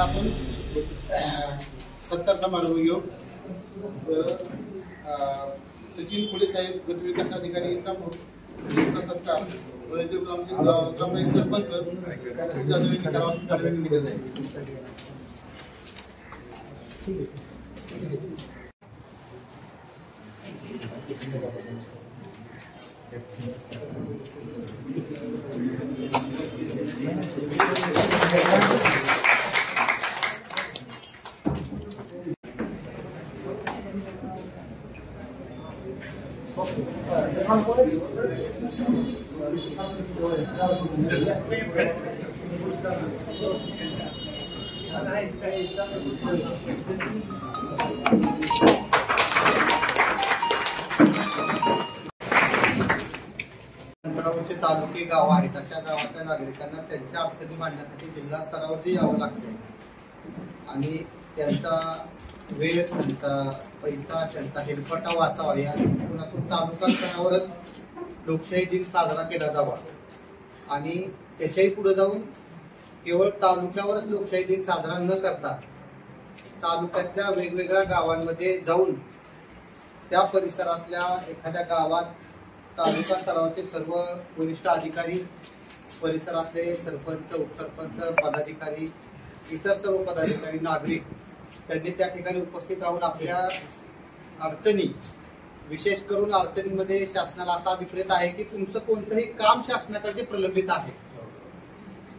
आपण सत्कार समारोह घेऊ। सचिन खोले साहेब गट विकास अधिकारी यांचा सत्कार ग्रामपंचायत सरपंच जाधव यांच्या करावा निघत आहे। अंतरावरचे तालुके गाव आहेत अशा गावातल्या नागरिकांना त्यांच्या अडचणी मांडण्यासाठी जिल्हा स्तरावरती यावं लागते आणि त्यांचा वेळ, त्यांचा पैसा, त्यांचा हेलपटा वाचावा या दृष्टिकोनातून तालुका स्तरावरच लोकशाही दिन साजरा केला जावा आणि त्याच्याही पुढे जाऊन केवळ तालुक्यावरच लोकशाही दिन साजरा न करता तालुक्यातल्या वेगवेगळ्या गावांमध्ये जाऊन त्या परिसरातल्या एखाद्या गावात तालुका स्तरावरचे सर्व वरिष्ठ अधिकारी, परिसरातले सरपंच, उपसरपंच, पदाधिकारी, इतर सर्व पदाधिकारी, नागरिक त्यांनी त्या ठिकाणी उपस्थित राहून आपल्या अडचणी, विशेष करून अडचणीमध्ये शासनाला असा अभिप्रेत आहे की तुमचं कोणतंही काम शासनाकडे प्रलंबित आहे,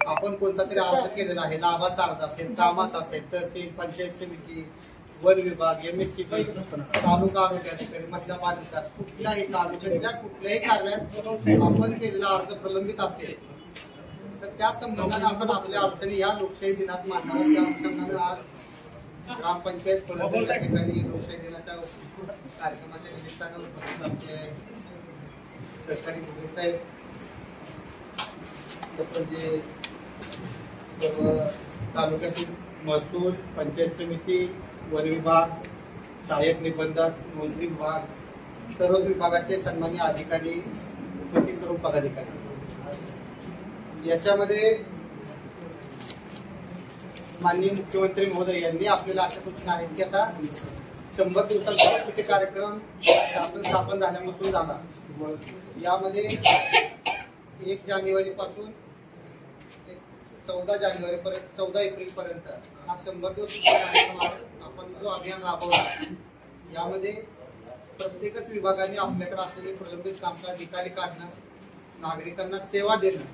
आपण कोणता तरी अर्ज केलेला आहे, लाभाचा अर्ज असेल, कामाचा असेल, तहसील, पंचायत समिती, वन विभाग, MSCB, तालुका आरोग्य अधिकारी, महिला बाल विकास, कुठल्याही तालुक्यातल्या कुठल्याही कार्यालयात आपण केलेला अर्ज प्रलंबित असेल तर त्या संबंधाने आपण आपल्या अडचणी या लोकशाही दिनात मांडाव्या। त्या अनुषंगाने आज ग्रामपंचायत पळवल्या ठिकाणी लोकशाही दिनाच्या कार्यक्रमाच्या निमित्तानं उपस्थित आमचे सहकारी मंत्री साहेब, जे सर्व तालुक्यातील महसूल, पंचायत समिती, वन विभाग, सहाय्यक निबंधक, नोंदणी विभाग, सर्व विभागाचे सन्माननीय अधिकारी, उपस्थित सर्व पदाधिकारी, याच्यामध्ये माननीय मुख्यमंत्री महोदय यांनी आपल्याला अशा सूचना आहेत की आता 100 दिवसांचा कृती कार्यक्रम शासन स्थापन झाल्यापासून झाला, यामध्ये 1 जानेवारी पासून 14 जानेवारी पर्यंत 14 एप्रिल पर्यंत हा 100 दिवस कार्यक्रम आपण जो अभियान राबवला, यामध्ये प्रत्येकच विभागाने आपल्याकडे असलेले प्रलंबित कामकाज निकाली काढणं, नागरिकांना सेवा देणं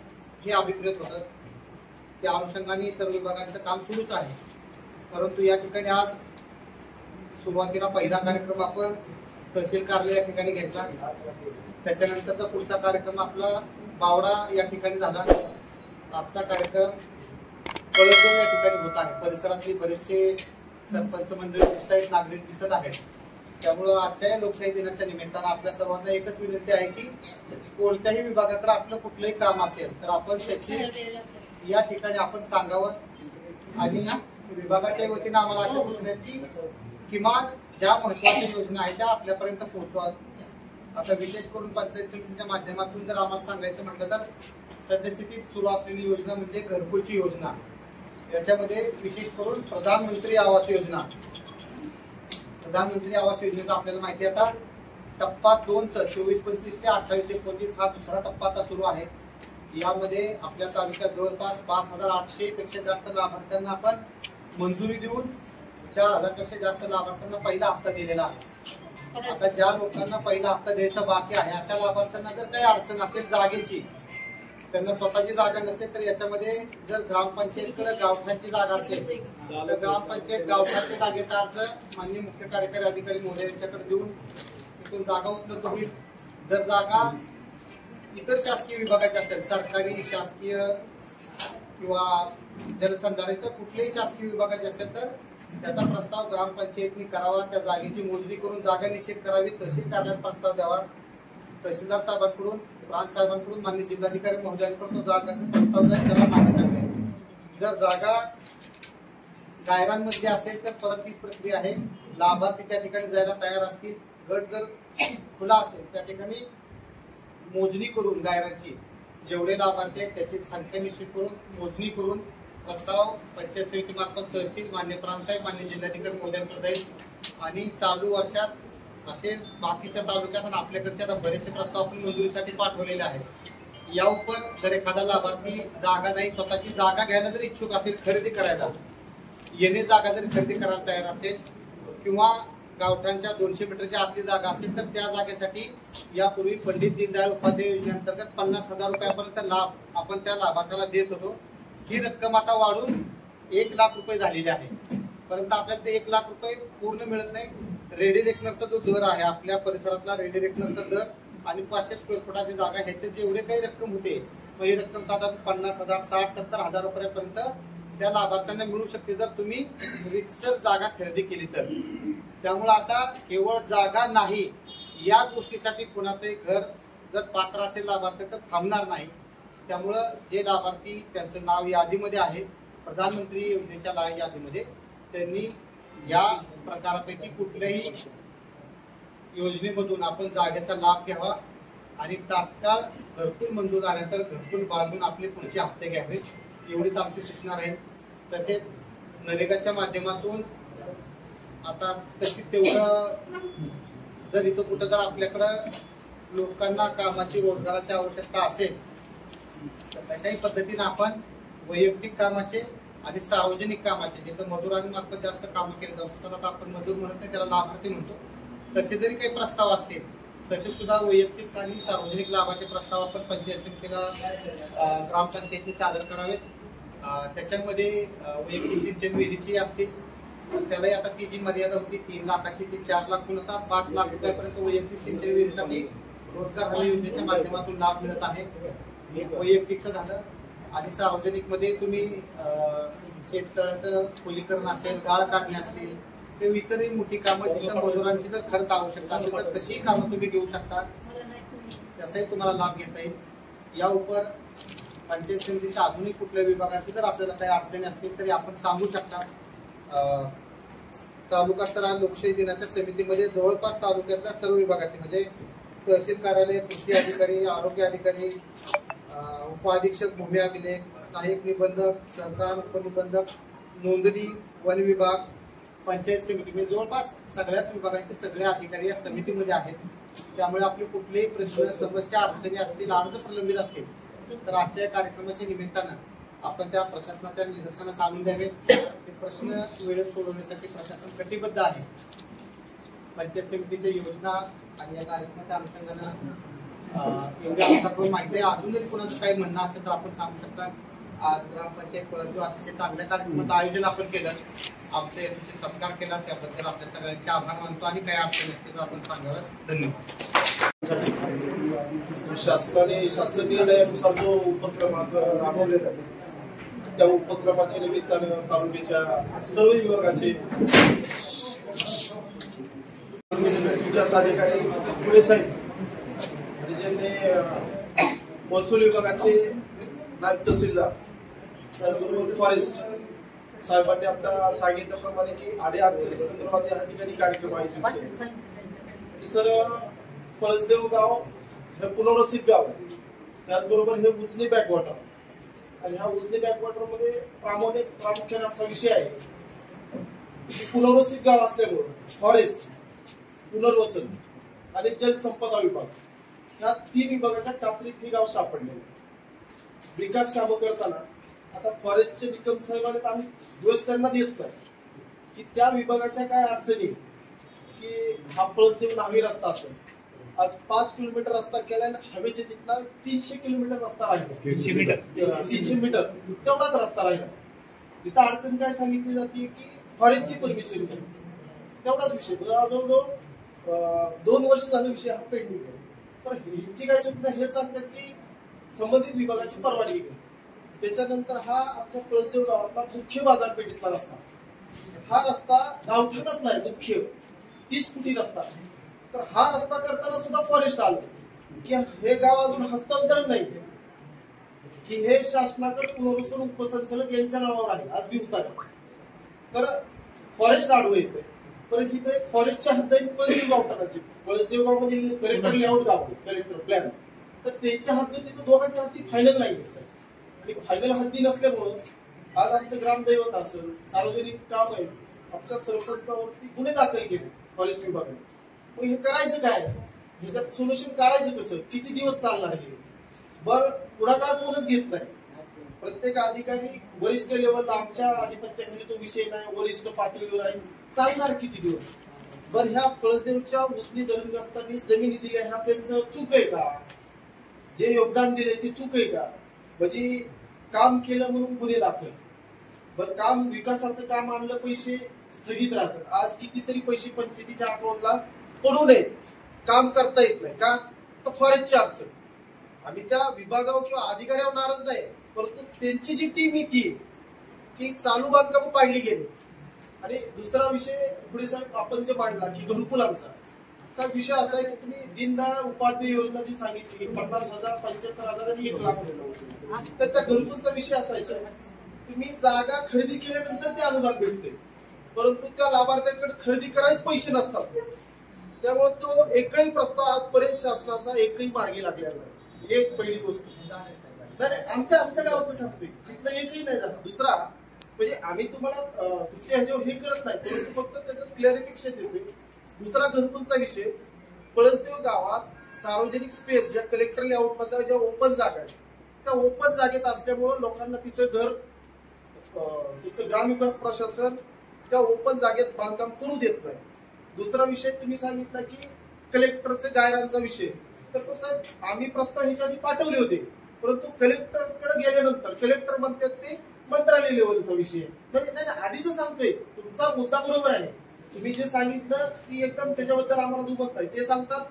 हे अभिप्रेत होतं। त्या अनुषंगाने सर्व विभागांचं काम सुरूच आहे, परंतु या ठिकाणी आज सुरुवातीला पहिला कार्यक्रम आपण तहसील कार्यालय या ठिकाणी घेतला, त्याच्यानंतरचा पुढचा कार्यक्रम आपला बावडा या ठिकाणी झाला, आजचा कार्यक्रम कळसगाव या ठिकाणी होत आहे। परिसरातली बरेचसे सरपंच मंडळी दिसत आहेत, नागरिक दिसत आहेत, त्यामुळं आजच्या लोकशाही दिनाच्या निमित्तानं आपल्या सर्वांना एकच विनंती आहे की कोणत्याही विभागाकडे आपलं कुठलंही काम असेल तर आपण त्याची या ठिकाणी आपण सांगावं आणि विभागाच्या वतीनं आम्हाला अशा सूचना आहेत की किमान ज्या महत्वाच्या योजना आहेत त्या आपल्यापर्यंत पोहोचवाव्यात। आता विशेष करून पंचायत समितीच्या माध्यमातून जर आम्हाला सांगायचं म्हटलं तर सद्यस्थितीत सुरू असलेली योजना म्हणजे घरकुलची योजना, याच्यामध्ये विशेष करून प्रधानमंत्री आवास योजना। प्रधानमंत्री आवास योजनेचा आपल्याला माहिती आता टप्पा 2चा 24-25 ते 28-29 हा दुसरा टप्पा आता सुरू आहे। यामध्ये आपल्या तालुक्यात जवळपास 5800 पेक्षा जास्त लाभार्थ्यांना आपण मंजुरी देऊन 4000 पेक्षा जास्त लाभार्थ्यांना पहिला हप्ता दिलेला आहे। आता ज्या लोकांना पहिला हप्ता द्यायचा बाकी आहे अशा लाभार्थ्यांना जर काही अडचण असेल जागेची, त्यांना स्वतःची जागा नसेल तर याच्यामध्ये जर ग्रामपंचायतकडे गावठाणची जागा असेल तर ग्रामपंचायत गावठाणच्या जागेचा अर्ज माननीय मुख्य कार्यकारी अधिकारी महोदय यांच्याकडे देऊन तिथून जागा उपलब्ध होईल। जर जागा इतर शासकीय विभागाचे असेल, सरकारी, शासकीय किंवा जलसंधारण तर कुठल्याही शासकीय विभागाचे असेल तर त्याचा प्रस्ताव ग्रामपंचायतनी करावा, त्या जागेची मोजणी करून जागा निश्चित करावी, तहसील कार्यालयात प्रस्ताव द्यावा, तहसीलदार साहेबांकडून, प्रांत साहेबांकडून, माननीय जिल्हाधिकारी महोदयांकडून तो जागाचा प्रस्ताव जाईल, त्याला मान्यता मिळेल। जर जागा गायरांमध्ये असेल तर परत ती प्रक्रिया आहे, लाभार्थी त्या ठिकाणी जायला तयार असतील, गट जर खुला असेल त्या ठिकाणी मोजणी करून गायरांची जेवढे लाभार्थी आहेत त्याची संख्या निश्चित करून मोजणी करून प्रस्ताव पंचायत समिती मार्फत तहसील मान्य प्रांतसाहेब मान्य जिल्हाधिकारी महोदयांकडे जाईल आणि चालू वर्षात असे बाकीच्या तालुक्यात आणि आपल्याकडचे आता बरेचसे प्रस्ताव आपण मंजुरीसाठी पाठवलेले आहेत. या उपर जर एखादा लाभार्थी जागा नाही, स्वतःची जागा घ्यायला जर इच्छुक असेल, खरेदी करायला येणे जागा जरी खरेदी करायला तयार असेल किंवा गावठांच्या 200 मीटरच्या आतली जागा असेल तर त्या जागेसाठी यापूर्वी पंडित दीनदयाळ उपाध्याय योजनेअंतर्गत 50,000 रुपयापर्यंत लाभ आपण त्या लाभार्थ्याला देत होतो. ही रक्कम आता वाढून 1 लाख रुपये झालेली आहे. परंतु आपल्याला ते 1 लाख रुपये पूर्ण मिळत नाही. रेडी रेकनरचा जो दर आहे, आपल्या परिसरातला रेडी रेकनरचा दर आणि 500 स्क्वेअर फुटाची जागा ह्याचे जेवढे काही रक्कम होते, मग ही रक्कम साधारण 50,000, 60, 70,000 रुपयापर्यंत त्या लाभार्थ्यांना मिळू शकते जर तुम्ही रितसर जागा खरेदी केली तर. त्यामुळे आता केवळ जागा नाही, या गोष्टीसाठी कुणाचंही घर जर पात्र असेल लाभार्थी तर थांबणार नाही. त्यामुळं जे लाभार्थी त्यांचं नाव यादीमध्ये आहे, प्रधानमंत्री योजनेच्या यादीमध्ये, त्यांनी या प्रकारापैकी कुठल्याही योजनेमधून आपण जागेचा लाभ घ्यावा आणि तात्काळ घरकुल मंजूर झाल्यानंतर घरकुल बांधून आपले पुढचे हप्ते घ्यावे, एवढीच आमची सूचना राहील. तसेच नरेगाच्या माध्यमातून आता तशी तेवढं जर इथं कुठं जर आपल्याकडं लोकांना कामाची रोजगाराची आवश्यकता असेल तर तशाही पद्धतीने आपण वैयक्तिक कामाचे आणि सार्वजनिक कामाचे, जिथं मजुरांमार्फत जास्त कामं केली जाऊ शकतात, आता आपण मजूर म्हणत नाही, त्याला लाभार्थी म्हणतो, तसे जरी काही प्रस्ताव असतील तसे सुद्धा वैयक्तिक आणि सार्वजनिक लाभाचे प्रस्ताव आपण पंचायत समितीला ग्रामपंचायतीने सादर करावेत. त्याच्यामध्ये वैयक्तिक सिंचन विहिरीची असतील तर त्यालाही आता ती जी मर्यादा होती 3 लाखाची ती 4 लाख होऊन आता 5 लाख रुपयापर्यंत वैयक्तिक सिंचन विहिरीसाठी रोजगार हमी योजनेच्या माध्यमातून लाभ मिळत आहे. वैयक्तिकचं झालं. आणि सार्वजनिक मध्ये तुम्ही शेततळ्याचं खोलीकरण असेल, गाळ काढणे असतील, ते इतरही मोठी कामं जिथं मजुरांची जर खर्च आवश्यकता असेल तर तशीही कामं तुम्ही घेऊ शकता, त्याचाही तुम्हाला लाभ घेता येईल. या उपर पंचायत समितीच्या अजूनही कुठल्या विभागाची जर आपल्याला काही अडचणी असतील तरी आपण सांगू शकता. तालुका स्तरावर लोकशाही दिनाच्या समितीमध्ये जवळपास तालुक्यातल्या सर्व विभागाचे म्हणजे तहसील कार्यालय, कृषी अधिकारी, आरोग्य अधिकारी, उपअधीक्षक, भूमी अभिलेख, सहाय्यक निबंधक, सहकार उपनिबंधक, नोंदणी, वन विभाग, पंचायत समिती म्हणजे जवळपास सगळ्याच विभागांचे सगळे अधिकारी या समितीमध्ये आहेत. त्यामुळे आपले कुठलेही प्रश्न, समस्या, अडचणी असतील, अर्ज प्रलंबित असतील तर आजच्या कार्यक्रमाच्या निमित्तानं आपण त्या प्रशासनाच्या निदर्शनास आणून द्यावे. ते प्रश्न वेळेत सोडवण्यासाठी प्रशासन कटिबद्ध आहे. पंचायत समितीच्या योजना आणि या कार्यक्रमाच्या अनुषंगानं एवढी आपल्याकडून माहिती आहे. अजून जरी कोणाचं काही म्हणणं असेल तर आपण सांगू शकता. आज ग्रामपंचायत कोळंबी अतिशय चांगल्या कार्यक्रमाचं आयोजन आपण केलं, आमच्या याचे सत्कार केला, त्याबद्दल आपल्या सगळ्यांचे आभार मानतो आणि काही अडचणी असतील तर आपण सांगावं. धन्यवाद. शासकीय निर्णयानुसार जो उपक्रम राबवलेला आहे त्या उपक्रमाच्या निमित्तानं तालुक्याच्या सर्व विभागाचे विकास अधिकारी पुढे साहेब आणि ज्यांनी महसूल विभागाचे नायब तहसीलदार, त्याचबरोबर फॉरेस्ट साहेबांनी आमच्या सांगितल्याप्रमाणे की अडीअडचणी संदर्भात या ठिकाणी कार्यक्रम आयोजित. सर, पळसदेव गाव हे पुनर्वसित गाव आहे, त्याचबरोबर हे उजनी बॅकवॉटर आणि ह्या उजनी बॅकवॉटर मध्ये प्रामुख्याने आमचा विषय आहे की पुनर्वसित गाव असल्यामुळे फॉरेस्ट, पुनर्वसन आणि जलसंपदा विभाग या 3 विभागाच्या कात्रीत हे गाव सापडले. विकास कामं करताना आता फॉरेस्टचे निकम साहेबांनी आम्ही दिवस त्यांना देत नाही की त्या विभागाच्या काय अडचणी की हा पळसदेव नावी रस्ता असेल, आज 5 किलोमीटर रस्ता केला आणि हवेच्या तिथला 300 किलोमीटर रस्ता राहिला, 300 मीटर तेवढाच रस्ता राहिला. तिथं अडचण काय सांगितली जाते की फॉरेस्टची परमिशन घ्या, तेवढाच विषय. जवळजवळ 2 वर्ष झाले विषय हा पेंडिंग आहे. तर ह्यांची काय चूक नाही, हे सांगतात की संबंधित विभागाची परवानगी घ्या. त्याच्यानंतर हा आमच्या पळसदेव गावातला मुख्य बाजारपेठेतला रस्ता, हा रस्ता गावठाणातला आहे, मुख्य 30 फुटी रस्ता. तर हा रस्ता करताना सुद्धा फॉरेस्ट आलं की हे गाव अजून हस्तांतरण नाही की हे शासनाकडे पुनर्वसन उपसंचालक यांच्या नावावर आहे, आज बी उतार. तर फॉरेस्ट आडवं येतंय. परत इथे फॉरेस्टच्या हद्दीत पळसदेव गाव टाकायचे. पळसदेव गाव म्हणजे कलेक्टर लेआउट गाव, कलेक्टर प्लॅन, तर त्यांच्या हद्दीत तिथं दोघांच्या हद्दी फायनल नाही आणि फायनल हद्दी नसल्यामुळं आज आमचं ग्रामदैवत असेल, सार्वजनिक काम आहे, आमच्या सरपंचावरती गुन्हे दाखल केले फॉरेस्ट विभागाने. मग हे करायचं काय? ह्याच्यात सोल्युशन काढायचं कसं? किती दिवस चालणार हे? बर पुढाकार कोणच घेत नाही. प्रत्येक अधिकारी वरिष्ठ लेवलला, आमच्या आधिपत्याखाली तो विषय नाही, वरिष्ठ पातळीवर आहे, चालणार किती दिवस? बर ह्या पळसदेवच्या उसनी धरणग्रस्तांनी जमिनी दिल्या, ह्या त्यांचं चूक आहे का? जे योगदान दिले ते चूक आहे का? म्हणजे काम केलं म्हणून गुन्हे दाखल. बर काम विकासाचं काम आणलं, पैसे स्थगित राहतात. आज कितीतरी पैसे पंचायतीच्या अकाउंटला पडू नयेत, काम करता येत नाही का? तर फॉरेस्टची अडचण. आम्ही त्या विभागावर किंवा अधिकाऱ्यावर नाराज नाही, परंतु त्यांची जी टीम येते की चालू बांधकाम पाडली गेली. आणि दुसरा विषय पुढे साहेब आपण जे मांडला की घरकुलांचा विषय असा आहे की तुम्ही दीनदयाळ उपाध्याय योजना जी सांगितली की 50,000, 75,000 आणि 1,00,000, तर त्या घरकुलचा विषय असायचा तुम्ही जागा खरेदी केल्यानंतर ते अनुदान भेटते, परंतु त्या लाभार्थ्यांकडे खरेदी करायचे पैसे नसतात. त्यामुळे तो एकही प्रस्ताव आजपर्यंत शासनाचा एकही मार्गी लागलेला नाही. एक पहिली गोष्ट आमच्या गावात सांगतोय तिथलं एकही नाही झालं. दुसरा म्हणजे आम्ही तुम्हाला तुमच्या ह्याच्यावर हे करत नाही, परंतु फक्त त्याचं क्लॅरिफिकेशन देतोय. दुसरा घरकुलचा विषय, पळसदेव गावात सार्वजनिक स्पेस ज्या कलेक्टर लेआउट मधल्या ज्या ओपन जागा आहेत, त्या ओपन जागेत असल्यामुळे लोकांना तिथं घर तुमचं ग्रामविकास प्रशासन त्या ओपन जागेत बांधकाम करू देत नाही. दुसरा विषय तुम्ही सांगितला की कलेक्टरच्या गायरांचा विषय, तर तो साहेब आम्ही प्रस्ताव ह्याच्या आधी पाठवले होते, परंतु कलेक्टरकडे गेल्यानंतर कलेक्टर म्हणतात ते मंत्रालय लेवलचा विषय. म्हणजे नाही आधीच सांगतोय, तुमचा मुद्दा बरोबर आहे, तुम्ही जे सांगितलं की एकदम त्याच्याबद्दल आम्हाला दुमत नाही. ते सांगतात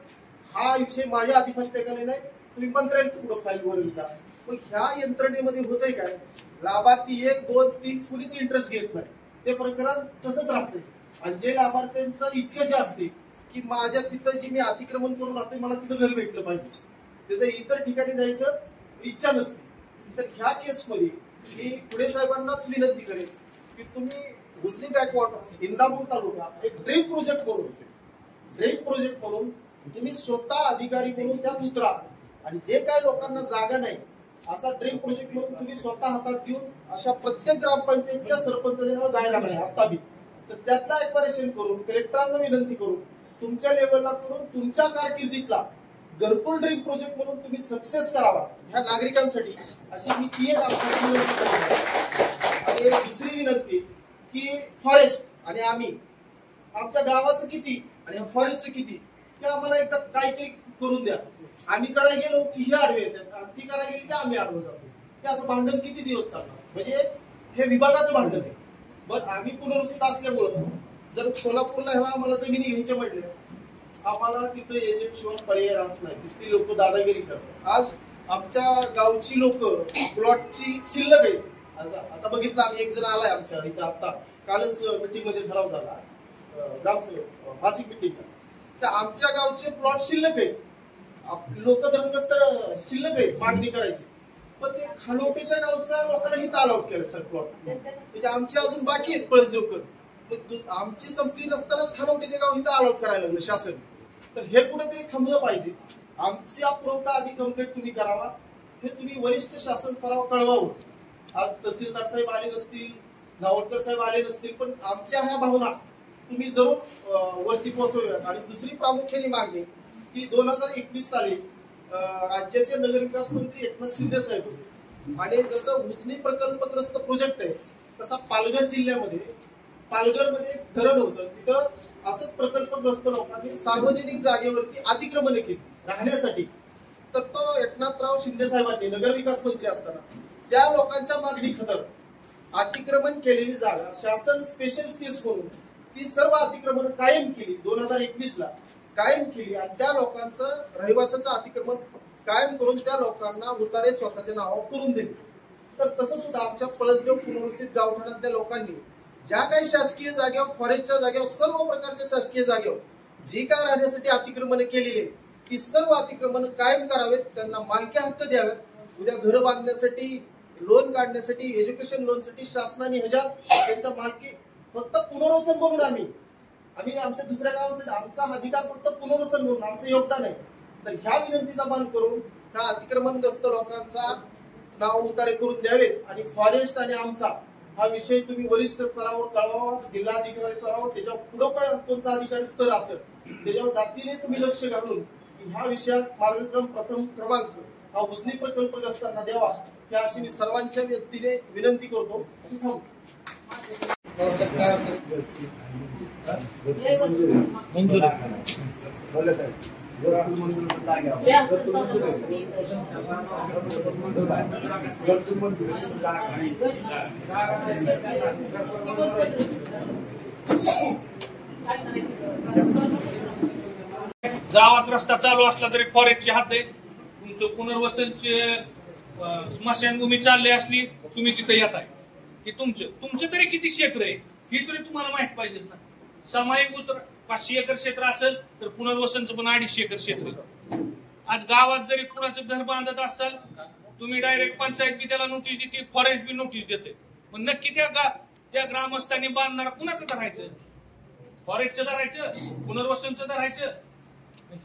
हा विषय माझ्या आधिपत्याखाली नाही, तुम्ही मंत्र्यांनी पुढे फाईल वरून का. मग ह्या यंत्रणेमध्ये होतंय काय, लाभार्थी 1, 2, 3 कुणीच इंटरेस्ट घेत नाही, ते प्रकरण तसंच राहते. आणि जे लाभार्थ्यांचा इच्छा जी असते की माझ्या तिथं जी मी अतिक्रमण करून राहतोय मला तिथं घर भेटलं पाहिजे, त्याचं इतर ठिकाणी जायचं इच्छा नसते. तर ह्या केसमध्ये मी पुढे साहेबांनाच विनंती करेन की तुम्ही भुसली बॅकवॉटर इंदापूर तालुका एक ड्रेन प्रोजेक्ट म्हणून तुम्ही स्वतः अधिकारी म्हणून त्यात उतरा, आणि जे काय लोकांना जागा नाही असा ड्रेन प्रोजेक्ट म्हणून तुम्ही स्वतः हातात घेऊन अशा प्रत्येक ग्रामपंचायतच्या सरपंचांना गायला नाही आता बी, तर त्यातला एक्वायरेशन करून कलेक्टरांना विनंती करून तुमच्या लेवलला करून तुमच्या कारकिर्दीतला घरकुल ड्रीम प्रोजेक्ट म्हणून तुम्ही सक्सेस करावा ह्या नागरिकांसाठी, अशी मी ती एक विनंती करतो. आणि दुसरी विनंती की फॉरेस्ट आणि आम्ही आमच्या गावाचं किती आणि फॉरेस्टचं किती हे आम्हाला एकदा काहीतरी करून द्या. आम्ही करायला गेलो की हे आडवे येतात आणि ती करायला गेली की आम्ही आडवं जातो. हे असं भांडण किती दिवस चालणार? म्हणजे हे विभागाचं भांडण आहे. बरं आम्ही पुनर्वसित असल्यामुळं जर सोलापूरला ह्याला आम्हाला जमिनी घ्यायच्या म्हटल्या, आम्हाला तिथं एजंट शिवाय पर्याय राहत नाही, तिथली लोक दादागिरी करतात. आज आमच्या गावची लोक प्लॉटची शिल्लक आहे. आता बघितलं आम्ही एक जण आलाय आमच्या इथं, आता कालच मीटिंग मध्ये ठराव झाला ग्रामसेवक मासिक मीटिंग, तर आमच्या गावचे प्लॉट शिल्लक आहे, लोक धर्मग्रस्त शिल्लक आहे मागणी करायची, पण ते खानोटेच्या गावचा लोकांना हित अलाउड केलं सर प्लॉट. म्हणजे आमचे अजून बाकी आहेत पळसदेवकर, आमची संपली नसतानाच खानोटेचे गाव हित अलाउड करायला लागलं शासन. तर हे कुठेतरी थांबलं पाहिजे. आमचा पुरवठा आधी कम्प्लीट तुम्ही करावा, हे तुम्ही वरिष्ठ शासन स्तरावर कळवावं. आज तहसीलदार साहेब आले नसतील, गावकर साहेब आले नसतील, पण आमच्या ह्या भावना तुम्ही जरूर वरती पोहोचवूयात. आणि दुसरी प्रामुख्याने मागणी की 2021 साली राज्याचे नगरविकास मंत्री एकनाथ शिंदे साहेब होते, आणि जसं उजनी प्रकल्पग्रस्त प्रोजेक्ट आहे तसा पालघर जिल्ह्यामध्ये पालघरमध्ये धरण होतं, तिथं असंच प्रकल्पग्रस्त लोकांनी सार्वजनिक जागेवरती अतिक्रमण केली राहण्यासाठी. तर तो एकनाथराव शिंदे साहेबांनी नगरविकास मंत्री असताना त्या लोकांच्या मागणी खतर अतिक्रमण केलेली जागा शासन स्पेशल स्पेस म्हणून ती सर्व अतिक्रमण कायम केली, 2021 ला कायम केली, आणि त्या लोकांचं रहिवासाचं अतिक्रमण कायम करून त्या लोकांना उतारे स्वतःच्या नावावर करून दिले. तर तसं सुद्धा आमच्या पळसदेव पुनर्वसित गावठाणातल्या लोकांनी ज्या काही शासकीय जागेवर, फॉरेस्टच्या जागेवर, सर्व प्रकारच्या शासकीय जागेवर जी काय राहण्यासाठी अतिक्रमण केलेली ती सर्व अतिक्रमण कायम करावेत, त्यांना मालकी हक्क द्यावेत. उद्या घर बांधण्यासाठी, लोन काढण्यासाठी, एज्युकेशन लोनसाठी शासनाने ह्याच्यात त्यांचा मालकी फक्त पुनर्वसन म्हणून आम्ही आमच्या दुसऱ्या गावासाठी आमचा अधिकार फक्त पुनर्वसन म्हणून आमचं योगदान आहे. तर ह्या विनंतीचा मान करून ह्या अतिक्रमणग्रस्त लोकांचा नाव उतारे करून द्यावेत, आणि फॉरेस्ट आणि आमचा हा विषय तुम्ही वरिष्ठ स्तरावर कळवा, जिल्हाधिकारी स्तरावर, त्याच्या पुढे पण कोणता अधिकारी स्तर असेल त्याच्यावर जातीने तुम्ही लक्ष घालून ह्या विषयात मार्गक्रम प्रथम क्रमांक हा उजनी प्रकल्पग्रस्तांना द्यावा, त्या अशी मी सर्वांच्या व्यक्तीने विनंती करतो. गावात रस्ता चालू असला तरी फॉरेस्टची हात आहे. तुमचं पुनर्वसनचे स्मशानभूमी चालली असली तुम्ही तिथे येत आहे की तुमचं तरी किती क्षेत्र आहे ही तरी तुम्हाला माहित पाहिजे ना. सामायिक 500 एकर क्षेत्र असेल तर पुनर्वसनचं पण 250 एकर क्षेत्र. आज गावात जरी कुणाचं घर बांधत असाल तुम्ही डायरेक्ट पंचायत बी त्याला नोटीस देते, फॉरेस्ट बी नोटीस देते. पण नक्की त्या ग्रामस्थांनी बांधणार कुणाचं धरायचं? फॉरेस्टचं धरायचं, पुनर्वसनचं धरायचं?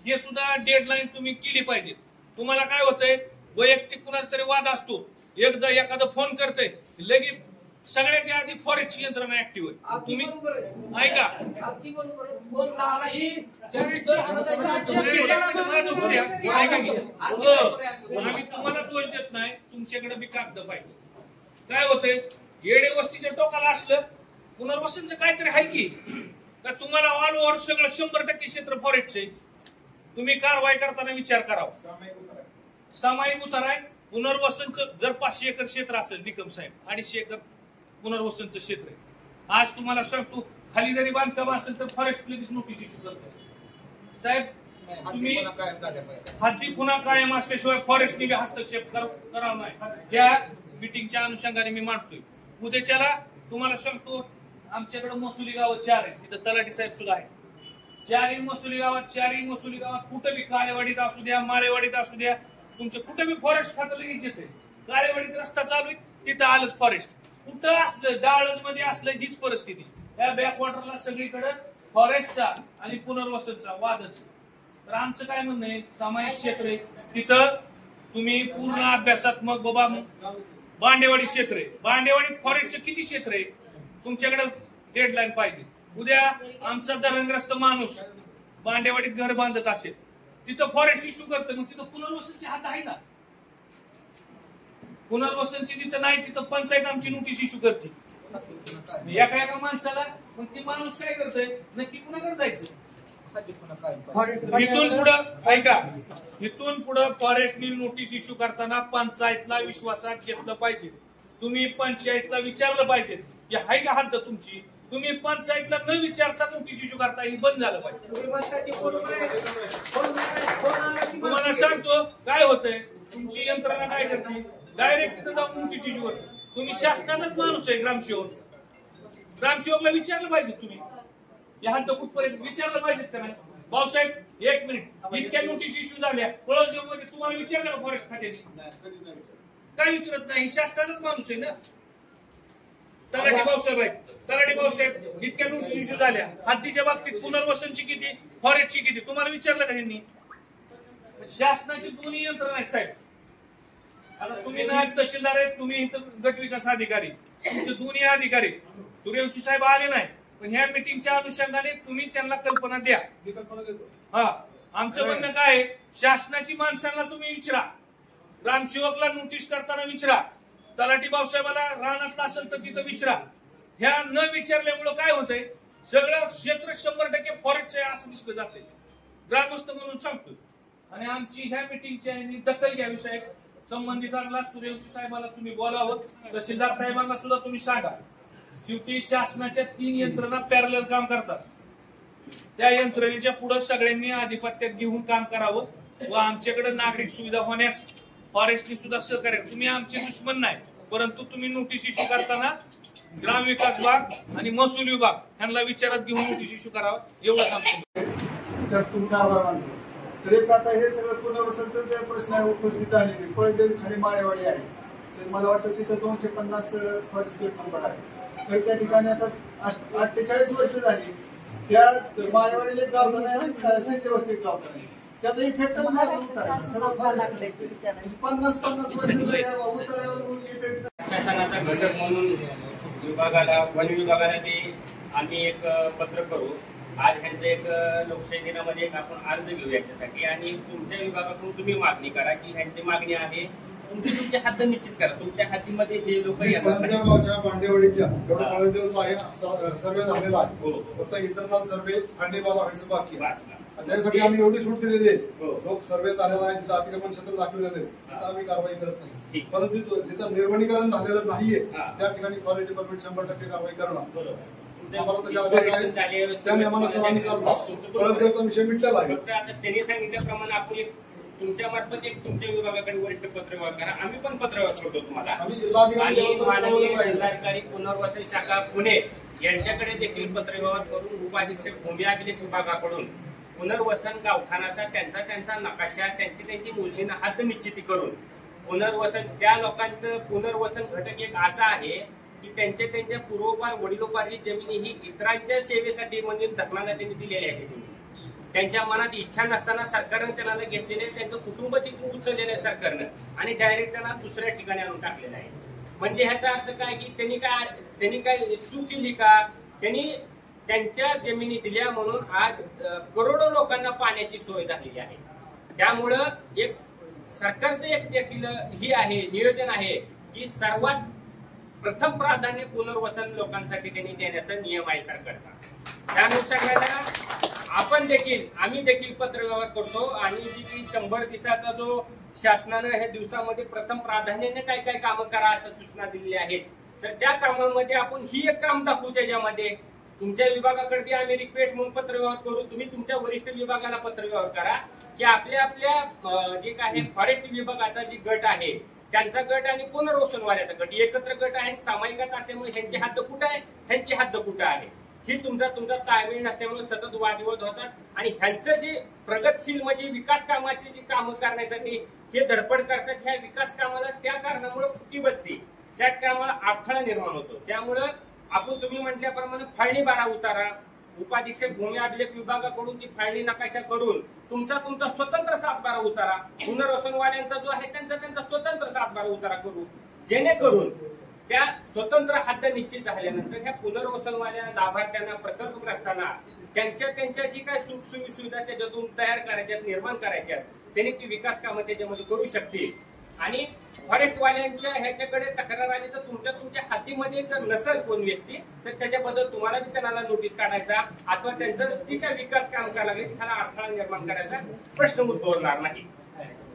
हे सुद्धा डेडलाईन तुम्ही केली पाहिजे. तुम्हाला काय होतंय, वैयक्तिक कुणाचा तरी वाद असतो, एकदा एखादा फोन करते लगेच सगळ्याच्या आधी फॉरेस्टची यंत्रणा ऍक्टिव्ह आहे. तुम्ही ऐका, आम्ही तुम्हाला दोष देत नाही, तुमच्याकडे बी कागद पाहिजे. काय होतंय, येडे वस्तीच्या टोकाला असलं पुनर्वसनचं काहीतरी आहे की का तुम्हाला ऑल ओव्हर सगळं 100% क्षेत्र फॉरेस्टचे. तुम्ही कारवाई करताना विचार करावा. सामायिक उतार आहे. पुनर्वसनचं जर 500 एकर क्षेत्र असेल निकम साहेब, 250 एकर पुनर्वसनचं क्षेत्र आहे. आज तुम्हाला सांगतो खाली जरी बांधकाम असेल तर फॉरेस्ट लगेच नोटीस इश्यू करतो. साहेब तुम्ही हद्दी पुन्हा कायम असल्याशिवाय फॉरेस्टने हस्तक्षेप करावा नाही. या मिटिंगच्या अनुषंगाने मी मांडतोय. उद्याच्याला तुम्हाला सांगतो आमच्याकडे महसुली गावात 4 आहेत, तिथं तलाठी साहेब सुद्धा आहेत. 4ही महसुली गावात कुठं बी काळेवाडीत असू द्या, माळेवाडीत असू द्या, तुमचं कुठं बी फॉरेस्ट खातं लगेच येते. काळेवाडीत रस्ता चालू आहे तिथं आलंच फॉरेस्ट. कुठं असलं डाळज मध्ये असलं हीच परिस्थिती. या बॅकवॉटरला सगळीकडे फॉरेस्टचा आणि पुनर्वसनचा वादच. तर आमचं काय म्हणणं आहे, सामायिक क्षेत्र आहे तिथं तुम्ही पूर्ण अभ्यासात्मक बाबा बांडेवाडी क्षेत्र आहे, बांडेवाडीत फॉरेस्टचं किती क्षेत्र आहे तुमच्याकडे डेडलाईन पाहिजे. उद्या आमचा धरणग्रस्त माणूस बांडेवाडीत घर बांधत असेल तिथं फॉरेस्ट इश्यू करतं, मग तिथं पुनर्वसनची हात आहे ना. पुनर्वसनची तिथं नाही, तिथं पंचायत आमची नोटीस इश्यू करते एका माणसाला. मग ती माणूस काय करतोय, नक्की कुणाकडे जायचं? इथून पुढं ऐका, इथून पुढं फॉरेस्टनी नोटीस इश्यू करताना पंचायतला विश्वासात घेतलं पाहिजे. तुम्ही पंचायतला विचारलं पाहिजे की हाय का हद्द तुमची. तुम्ही पंचायतला न विचारता नोटीस इश्यू करता ही बंद झालं पाहिजे. तुम्हाला सांगतो काय होतंय, तुमची यंत्रणा काय करते, डायरेक्ट तिथं जाऊन नोटीस इश्यू करते. तुम्ही शासनाचाच माणूस आहे, ग्रामसेवकला विचारलं पाहिजे. तुम्ही या हद्द कुठपर्यंत विचारलं पाहिजे का नाही? भाऊसाहेब 1 मिनिट, इतक्या नोटीस इश्यू झाल्या पळसदेव मध्ये तुम्हाला विचारलं का फॉरेस्ट खात्याने? काय विचारत नाही, शासनाचाच माणूस आहे ना. तलाठी भाऊसाहेब आहेत, तलाठी भाऊसाहेब इतक्या नोटीस इश्यू झाल्या हद्दीच्या बाबतीत, पुनर्वसनची किती, फॉरेस्टची किती, तुम्हाला विचारलं का त्यांनी? शासनाची दोन्ही यंत्रणा आहेत साहेब. आता तुम्ही नायब तहसीलदार आहेत, तुम्ही इथं गट विकास अधिकारी, तुमचे दोन्ही अधिकारी सूर्यवंशी साहेब आले नाही, पण ह्या मिटिंगच्या अनुषंगाने तुम्ही त्यांना कल्पना द्या. हा, आमचं म्हणणं काय आहे, शासनाची माणसांना तुम्ही विचारा, ग्रामसेवकला नोटीस करताना विचारा, तलाठी भाऊसाहेबाला रानातला असेल तर तिथं विचारा. ह्या न विचारल्यामुळं काय होतंय, सगळं क्षेत्र 100% फॉरेस्टचे असं दिसलं जाते. ग्रामस्थ म्हणून सांगतोय. आणि आमची ह्या मिटिंगच्या दखल घ्यावी साहेब. संबंधितांना सूर्यवंशी साहेबांना तुम्ही बोलावं, तहसीलदार साहेबांना सुद्धा तुम्ही सांगा. शेवटी शासनाच्या 3 यंत्रणा पॅरलल काम करतात. त्या यंत्रणेच्या पुढे सगळ्यांनी आधिपत्यात घेऊन काम करावं व आमच्याकडे नागरिक सुविधा होण्यास फॉरेस्टनी सुद्धा सहकार्य. तुम्ही आमचे दुश्मन नाही, परंतु तुम्ही नोटीस इश्यू करताना ग्रामविकास विभाग आणि महसूल विभाग यांना विचारात घेऊन नोटीस इश्यू करावं, एवढं काम. तुमचा आभार मानतो. तर आता हे सगळं पुनर्वसनचा जे प्रश्न आहे उपस्थित आलेले पळदेवी खाली माळेवाडी आहे, तर मला वाटतं तिथं 250 फॉरेस्ट गेट नंबर आहे. तर त्या ठिकाणी आता 48 वर्ष झाली. त्या माळेवाडीला एक गावठाण आहे, सिद्धवस्ती एक गावठाण आहे, त्याचा इफेक्ट सर्व फॉरेस्ट 50-50 वर्ष शासनाचा घटक म्हणून विभागाला, वन विभागाला ते आम्ही एक पत्र करू. आज ह्यांचं एक लोकशाही दिनामध्ये एक आपण अर्ज घेऊ याच्यासाठी आणि तुमच्या विभागाकडून तुम्ही मागणी करा की ह्यांची मागणी आहे, तुमचे हद्द निश्चित करा. तुमच्या हद्दीमध्ये हे लोक येणार. भांडेवाडीच्या पळदेवचा आहे सर्वे झालेला आहे, फक्त इंटरनल सर्वे भांडेबाबा व्हायचं बाकी आहे. त्यासाठी आम्ही एवढी सूट दिलेली आहे, जो सर्वे झालेला आहे तिथं अतिक्रमण क्षेत्र दाखवलेलं आहे तिथं आम्ही कारवाई करत नाही. परंतु जिथं निर्वनीकरण झालेलं नाहीये त्या ठिकाणी फॉरेस्ट डिपार्टमेंट 100% कारवाई करणार. आम्हाला तशा आहे त्या नियमानुसार आम्ही चाललो. पळदेवचा विषय मिटलेला आहे. फक्त आता त्यांनी सांगितल्याप्रमाणे आपण एक तुमच्या मार्फत एक तुमच्या विभागाकडे वरिष्ठ पत्रव्यवहार करा. आम्ही पण पत्रव्यवहार करतो तुम्हाला. आम्ही जिल्हाधिकारी पुनर्वसन शाखा पुणे यांच्याकडे देखील पत्रव्यवहार करून उपाधीक्षक भूमी अभिलेख विभागाकडून पुनर्वसन गावठाणाचा त्यांचा नकाशा त्यांची मोजणी हद्द निश्चिती करून पुनर्वसन त्या लोकांचं पुनर्वसन घटक एक असा आहे की त्यांच्या पूर्वपार वडिलोपार्जित जमिनी ही इतरांच्या सेवेसाठी म्हणजे धर्माला त्यांनी दिलेल्या आहेत. त्यांच्या मनात इच्छा नसताना सरकारनं त्यांना घेतलेले, त्यांचं कुटुंब तिथून उचललेलं आहे सरकारनं आणि डायरेक्ट त्यांना दुसऱ्या ठिकाणी आणून टाकलेलं आहे. म्हणजे ह्याचा अर्थ काय की त्यांनी काय चूक केली का? त्यांनी त्यांच्या जमिनी दिल्या म्हणून आज करोडो लोकांना पाण्याची सोय झालेली आहे. त्यामुळं एक सरकारचं एक देखील ही आहे नियोजन आहे की सर्वात प्रथम प्राधान्य पुनर्वसन लोकांसाठी त्यांनी देण्याचा नियम आहे सरकारचा. त्यानुसार आम्ही देखील पत्रव्यवहार करतो आणि जी 100 दिवसाचा जो शासनानं ह्या दिवसामध्ये प्रथम प्राधान्याने काय काय कामं करा असं सूचना दिलेल्या आहेत, तर त्या कामामध्ये आपण ही एक काम दाखवू. त्याच्यामध्ये तुमच्या विभागाकडे आम्ही रिक्वेस्ट म्हणून पत्रव्यवहार करू. तुम्ही तुमच्या वरिष्ठ विभागाला पत्रव्यवहार करा की आपल्या जे काय फॉरेस्ट विभागाचा जी गट आहे त्यांचा गट आणि पुनर्वसनवाल्याचा गट एकत्र गट आहे. सामायिकात असल्यामुळे ह्यांची हद्द कुठं आहे, ह्यांची हद्द कुठं आहे ही तुमचा ताळमेळ नसल्यामुळे सतत वादविवाद होतात आणि ह्यांचं जे प्रगतशील म्हणजे विकास कामाची जी कामं करण्यासाठी हे धडपड करतात, ह्या विकास कामाला त्या कारणामुळे फुटी बसते, त्या कामाला अडथळा निर्माण होतो. त्यामुळं आपण तुम्ही म्हटल्याप्रमाणे फाळणी बारा उतारा उपाधीक्षक भूमी अभिलेख विभागाकडून ती फाळणी नकाशा करून तुमचा स्वतंत्र 7/12 उतारा पुनर्वसनवाल्यांचा जो आहे त्यांचा स्वतंत्र 7/12 उतारा करू, जेणेकरून त्या स्वतंत्र हद्द निश्चित झाल्यानंतर ह्या पुनर्वसनवाल्या लाभार्थ्यांना प्रकल्पग्रस्तांना त्यांच्या जी काय सुख सुविधा त्याच्यातून तयार करायच्यात निर्माण करायच्यात त्यांनी ती विकास कामं त्याच्यामध्ये करू शकतील. आणि फॉरेस्टवाल्यांच्या ह्याच्याकडे तक्रार आली तर तुमच्या हद्दीमध्ये जर नसेल कोण व्यक्ती तर त्याच्याबद्दल तुम्हाला बी त्यांना नोटीस काढायचा अथवा त्यांचं जी काय विकास काम करायला लागले त्याला अडथळा निर्माण करायचा प्रश्न उद्भवणार नाही.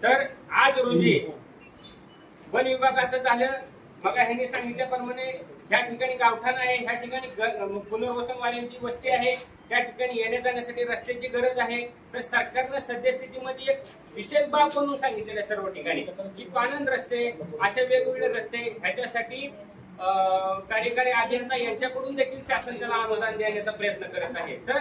तर आज रोजी वन विभागाचं झालं, मग ह्यांनी सांगितल्याप्रमाणे ह्या ठिकाणी गावठाण आहे, ह्या ठिकाणी पुनर्वसनवाल्यांची वस्ती आहे, त्या ठिकाणी येण्या जाण्यासाठी रस्त्याची गरज आहे. तर सरकारनं सद्यस्थितीमध्ये एक विशेष बाब म्हणून सांगितलेलं आहे सर्व ठिकाणी की पाणंद रस्ते अशा वेगवेगळे रस्ते ह्याच्यासाठी कार्यकारी अभियंता यांच्याकडून देखील शासन त्याला अनुदान देण्याचा प्रयत्न करत आहे. तर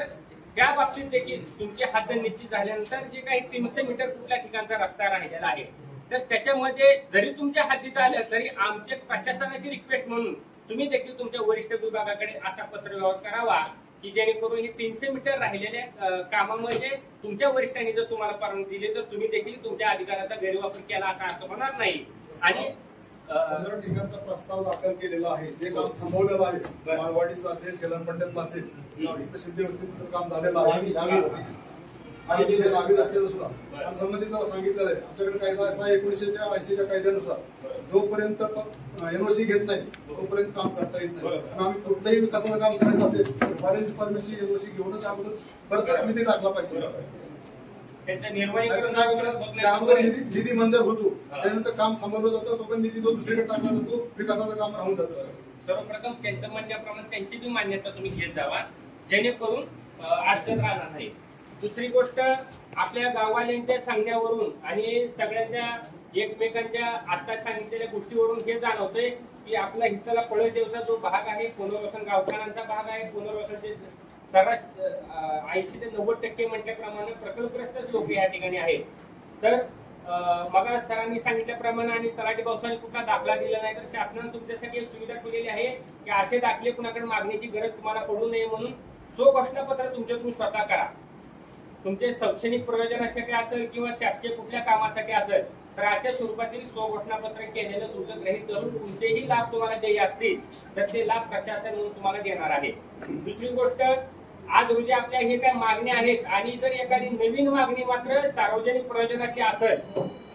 त्या बाबतीत देखील तुमची हद्द निश्चित झाल्यानंतर जे काही 300 मीटर कुठल्या ठिकाणचा रस्ता राहिलेला आहे तर त्याच्यामध्ये जरी तुमच्या हद्दीत आल्या तरी आमच्या प्रशासनाची रिक्वेस्ट म्हणून तुम्ही देखील तुमच्या वरिष्ठ विभागाकडे असा पत्रव्यवहार करावा की जेणेकरून हे 300 मीटर राहिलेल्या कामामध्ये तुमच्या वरिष्ठांनी जर तुम्हाला परवानगी दिली तर तुम्ही देखील तुमच्या अधिकाराचा गैरवापर केला असा अर्थ होणार नाही. आणि संदर्भ ठिकाणचा प्रस्ताव दाखल केलेला आहे, जे काम थांबवलेलं आहे माळवाडीचं असेल शेलनपट्ट्यातलं असेल इथं सिद्धी व्यवस्थित काम झालेलं आहे आणि तिथे लागत असलेलं सुद्धा आणि संबंधिताला सांगितलेलं आहे. आमच्याकडे कायदा असा 1980च्या कायद्यानुसार जोपर्यंत एनओसी घेत नाही तोपर्यंत काम करता येत नाही. आम्ही कुठलंही विकासाचं काम करायचं असेल तर फॉरेस्ट डिपार्टमेंटची एनओसी घेऊनच अगोदर परत निधी टाकला पाहिजे. अगोदर निधी मंजूर होतो त्यानंतर काम थांबवलं जातं तोपर्यंत निधी तो दुसरीकडे टाकला जातो, विकासाचं काम राहून जातं. सर्वप्रथम त्यांचं म्हणण्याप्रमाणे त्यांची बी मान्यता तुम्ही घेत जावा जेणेकरून अडचण राहणार नाही. दुसरी गोष्ट आपल्या गाववाल्यांच्या सांगण्यावरून आणि सगळ्यांच्या एकमेकांच्या आता सांगितलेल्या गोष्टीवरून हे जाणवतंय की आपला हिस्साला पळदेवचा जो भाग आहे पुनर्वसन गावठाणांचा भाग आहे, पुनर्वसनचे सर्रास 80 ते 90% म्हटल्याप्रमाणे प्रकल्पग्रस्त लोक या ठिकाणी आहेत. तर मग सरांनी सांगितल्याप्रमाणे आणि तलाठी पावसाने कुठला दाखला दिला नाही तर शासनाने तुमच्यासाठी एक सुविधा केलेली आहे की असे दाखले कुणाकडे मागण्याची गरज तुम्हाला पडू नये म्हणून स्वघोषणापत्र तुमच्या तुम्ही स्वतः करा. तुमचे शैक्षणिक प्रयोजनासाठी असेल किंवा शासकीय कुठल्या कामासाठी असेल तर अशा स्वरूपातील स्वघोषणापत्र केलेलं तुमचं ग्रहित करून कोणतेही लाभ तुम्हाला द्यायचे असतील तर ते लाभ प्रशासन म्हणून तुम्हाला देणार आहे. दुसरी गोष्ट, आज रोजी आपल्या हे काय मागण्या आहेत आणि जर एखादी नवीन मागणी मात्र सार्वजनिक प्रयोजनाची असेल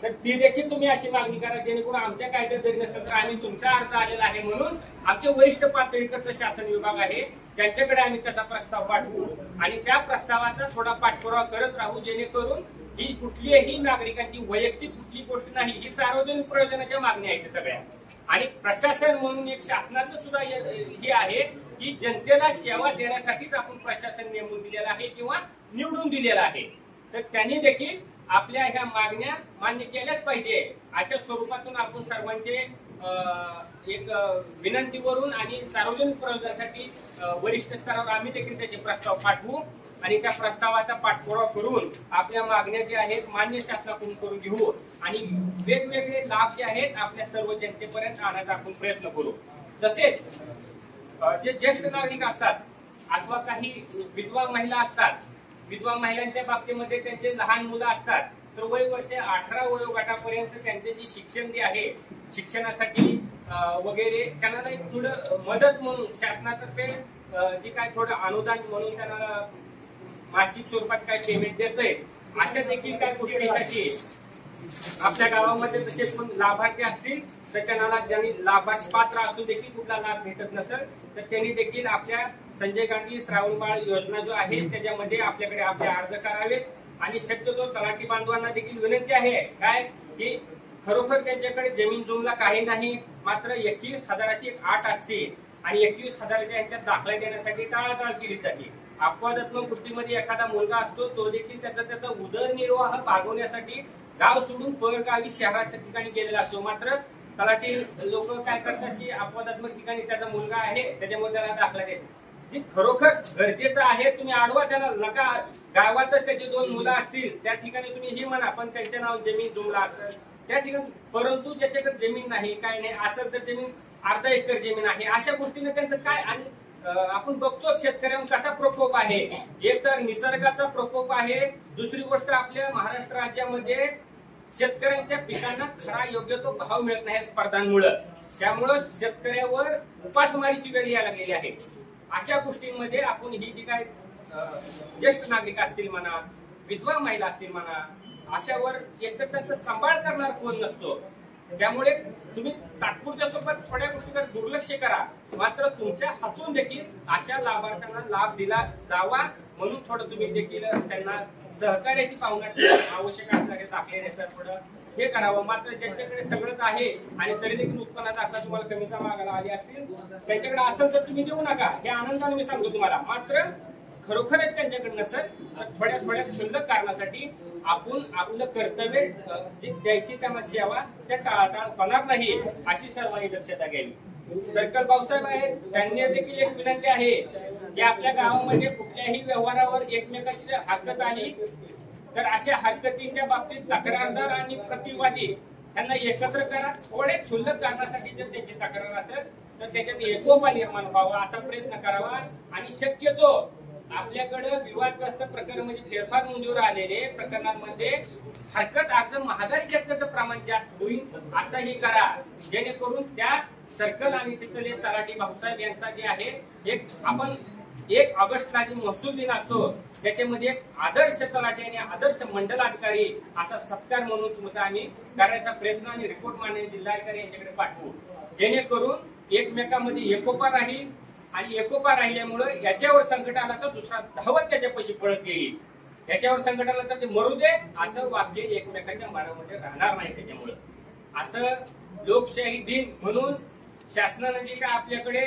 तर ती देखील तुम्ही अशी मागणी करा, जेणेकरून आमच्या कायद्यात जरी नसेल तर आम्ही तुमचा अर्ज आलेला आहे म्हणून आमचे वरिष्ठ पातळीकडचं शासन विभाग आहे त्यांच्याकडे आम्ही त्याचा प्रस्ताव पाठवू आणि त्या प्रस्तावाचा थोडा पाठपुरावा करत राहू, जेणेकरून ही कुठलीही नागरिकांची वैयक्तिक कुठली गोष्ट नाही, ही सार्वजनिक प्रयोजनाच्या मागण्या आहेत सगळ्या. आणि प्रशासन म्हणून एक शासनाचं सुद्धा हे आहे की जनतेला सेवा देण्यासाठीच आपण प्रशासन नेमून दिलेलं आहे किंवा निवडून दिलेलं आहे. तर त्यांनी देखील आपल्या ह्या मागण्या मान्य केल्याच पाहिजे अशा स्वरूपातून आपण सर्वांचे एक विनंतीवरून आणि सार्वजनिक प्रयोजनासाठी वरिष्ठ स्तरावर आम्ही देखील त्याचे प्रस्ताव पाठवू आणि त्या प्रस्तावाचा पाठपुरावा करून आपल्या मागण्या ज्या आहेत मान्य शासनाकडून करून घेऊ आणि वेगवेगळे लाभ जे आहेत आपल्या सर्व जनतेपर्यंत आणण्याचा आपण प्रयत्न करू. तसेच जे ज्येष्ठ नागरिक असतात अथवा काही विधवा महिला असतात, विधवा महिलांच्या बाबतीमध्ये त्यांचे लहान मुलं असतात तर वय वर्ष 18 वयोगटापर्यंत त्यांचे जे शिक्षण जे आहे शिक्षणासाठी वगैरे त्यांना एक थोडं मदत म्हणून शासनातर्फे जे काय थोडं अनुदान म्हणून त्यांना मासिक स्वरूपात काय पेमेंट देतंय अशा देखील काही गोष्टीसाठी आपल्या गावामध्ये तसेच पण लाभार्थी असतील तर त्यांना ज्यांनी लाभार्थी पात्र असून देखील कुठला लाभ भेटत नसेल तर त्यांनी देखील आपल्या संजय गांधी श्रावणबाळ योजना जो आहे त्याच्यामध्ये आपल्याकडे आपले अर्ज करावेत आणि शक्यतो तलाठी बांधवांना देखील विनंती आहे काय की खरोखर त्यांच्याकडे जमीन जुमला काही नाही, मात्र 21,000ची एक अट असते आणि 21,000च्या ह्याच्यात दाखला देण्यासाठी टाळाटाळ केली जाते. अपवादात्मक गोष्टीमध्ये एखादा मुलगा असतो तो देखील त्याचा उदरनिर्वाह भागवण्यासाठी गाव सोडून परगावी शहराच्या ठिकाणी गेलेला असतो, मात्र तलाठी लोक काय करतात की अपवादात्मक ठिकाणी त्याचा मुलगा आहे त्याच्यामुळे त्याला दाखला देतात. जी खरोखर गरजेचं आहे तुम्ही आडवा त्याला नका, गावातच त्याची 2 मुलं असतील त्या ठिकाणी तुम्ही हे म्हणा पण त्यांच्या नाव जमीन जुमला असेल त्या ठिकाणी, परंतु ज्याच्याकडे जमीन नाही काय नाही असेल तर जमीन अर्धा एकर जमीन आहे अशा गोष्टीने त्यांचं काय. आणि आपण बघतो शेतकऱ्यांवर कसा प्रकोप आहे, एक तर निसर्गाचा प्रकोप आहे, दुसरी गोष्ट आपल्या महाराष्ट्र राज्यामध्ये शेतकऱ्यांच्या पिकांना खरा योग्य तो भाव मिळत नाही स्पर्धांमुळे, त्यामुळं शेतकऱ्यावर उपासमारीची वेळ यायला लागलेली आहे. अशा गोष्टींमध्ये आपण ही जी काय ज्येष्ठ नागरिक असतील म्हणा, विधवा महिला असतील म्हणा, अशावर एकतर त्यांचा सांभाळ करणार कोण नसतो, त्यामुळे तुम्ही तात्पुरत्या स्वरूपात थोड्या गोष्टीकडे दुर्लक्ष करा, मात्र तुमच्या हातून देखील अशा लाभार्थ्यांना लाभ दिला जावा म्हणून थोडं तुम्ही देखील त्यांना सहकार्याची पावना आवश्यक असणारे दाखले थोडं हे करावं. मात्र ज्यांच्याकडे सगळंच आहे आणि तरी देखील उत्पन्नाचा दाखला तुम्हाला कमीचा मागायला आले असतील त्यांच्याकडे असेल तर तुम्ही देऊ नका, हे आनंदाने मी सांगतो तुम्हाला. मात्र खरोखरच त्यांच्याकडे नसेल तर थोड्या क्षुल्लक कारणासाठी आपण आपलं कर्तव्य द्यायची त्यांना सेवा त्या टाळाटाळ होणार नाही अशी सर्वांनी दक्षता घ्यावी. सर्कल भाऊसाहेब आहेत त्यांनी देखील एक विनंती आहे की आपल्या गावामध्ये कुठल्याही व्यवहारावर एकमेकाची जर हरकत आली तर अशा हरकतींच्या बाबतीत तक्रारदार आणि प्रतिवादी त्यांना एकत्र करा. थोड्या क्षुल्लक कारणासाठी जर त्यांची तक्रार असेल तर त्याच्यात एकोपा निर्माण व्हावा असा प्रयत्न करावा आणि शक्यतो आपल्याकडे विवादग्रस्त प्रकरण म्हणजे फेरफार नोंदीवर आलेले प्रकरणांमध्ये हरकत अर्ज माघारी घेतल्याचं प्रमाण जास्त होईल असंही करा, जेणेकरून त्या सर्कल आणि तिथले तलाठी भाऊसाहेब यांचा जे आहे एक आपण 1 ऑगस्टला जे महसूल दिन असतो त्याच्यामध्ये एक आदर्श तलाठी आणि आदर्श मंडल अधिकारी असा सत्कार म्हणून तुमचा आम्ही करायचा प्रयत्न आणि रिपोर्ट माननीय जिल्हाधिकारी यांच्याकडे पाठवू, जेणेकरून एकमेकांमध्ये एकोपा राहील आणि एकोपा राहिल्यामुळे याच्यावर संकट आला तर दुसरा धावत त्याच्यापाशी पळत येईल, याच्यावर संकट आलं तर ते मरू दे असं वाक्य एकमेकांच्या मनामध्ये राहणार नाही. त्याच्यामुळे असं लोकशाही दिन म्हणून शासनाने जे काय आपल्याकडे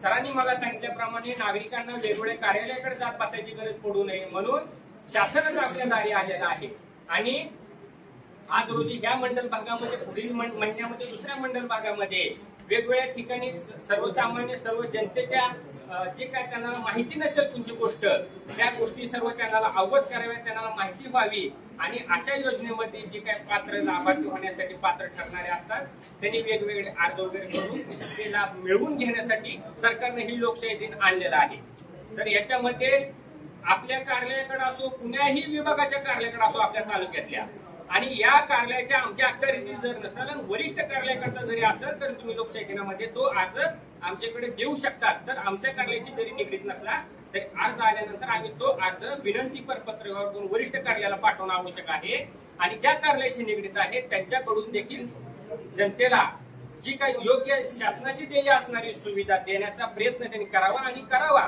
सरांनी मला सांगितल्याप्रमाणे नागरिकांना वेगवेगळ्या कार्यालयाकडे जात बसायची गरज पडू नये म्हणून शासनच आपल्या दारी आलेलं आहे. आणि आज रोजी या मंडल भागामध्ये पुढील महिन्यामध्ये दुसऱ्या मंडल भागामध्ये वेगवेगळ्या ठिकाणी सर्वसामान्य सर्व जनतेच्या जे काय त्यांना माहिती नसेल तुमची गोष्ट त्या गोष्टी सर्व त्यांना अवगत कराव्या, त्यांना माहिती व्हावी आणि अशा योजनेमध्ये जे काय पात्र लाभार्थी होण्यासाठी पात्र ठरणारे असतात त्यांनी वेगवेगळे अर्ज वगैरे करून ते लाभ मिळवून घेण्यासाठी सरकारने ही लोकशाही दिन आणलेला आहे. तर याच्यामध्ये आपल्या कार्यालयाकडे असो कुण्याही विभागाच्या कार्यालयाकडे असो आपल्या तालुक्यातल्या आणि या कार्यालयाच्या आमच्या अखत्यारीतील जर नसेल आणि वरिष्ठ कार्यालयाकरता जरी असेल तर तुम्ही लोकशाही दिनामध्ये तो अर्ज आमच्याकडे देऊ शकतात. तर आमच्या कार्यालयाची जरी निगडीत नसला तरी अर्ज आल्यानंतर आम्ही तो अर्ज विनंतीपर पत्रव्यवहार वरिष्ठ कार्यालयाला पाठवणं आवश्यक आहे. आणि ज्या कार्यालयाशी निगडीत आहे त्यांच्याकडून देखील जनतेला जी काही योग्य शासनाची देय असणारी सुविधा देण्याचा प्रयत्न त्यांनी करावा आणि करावा.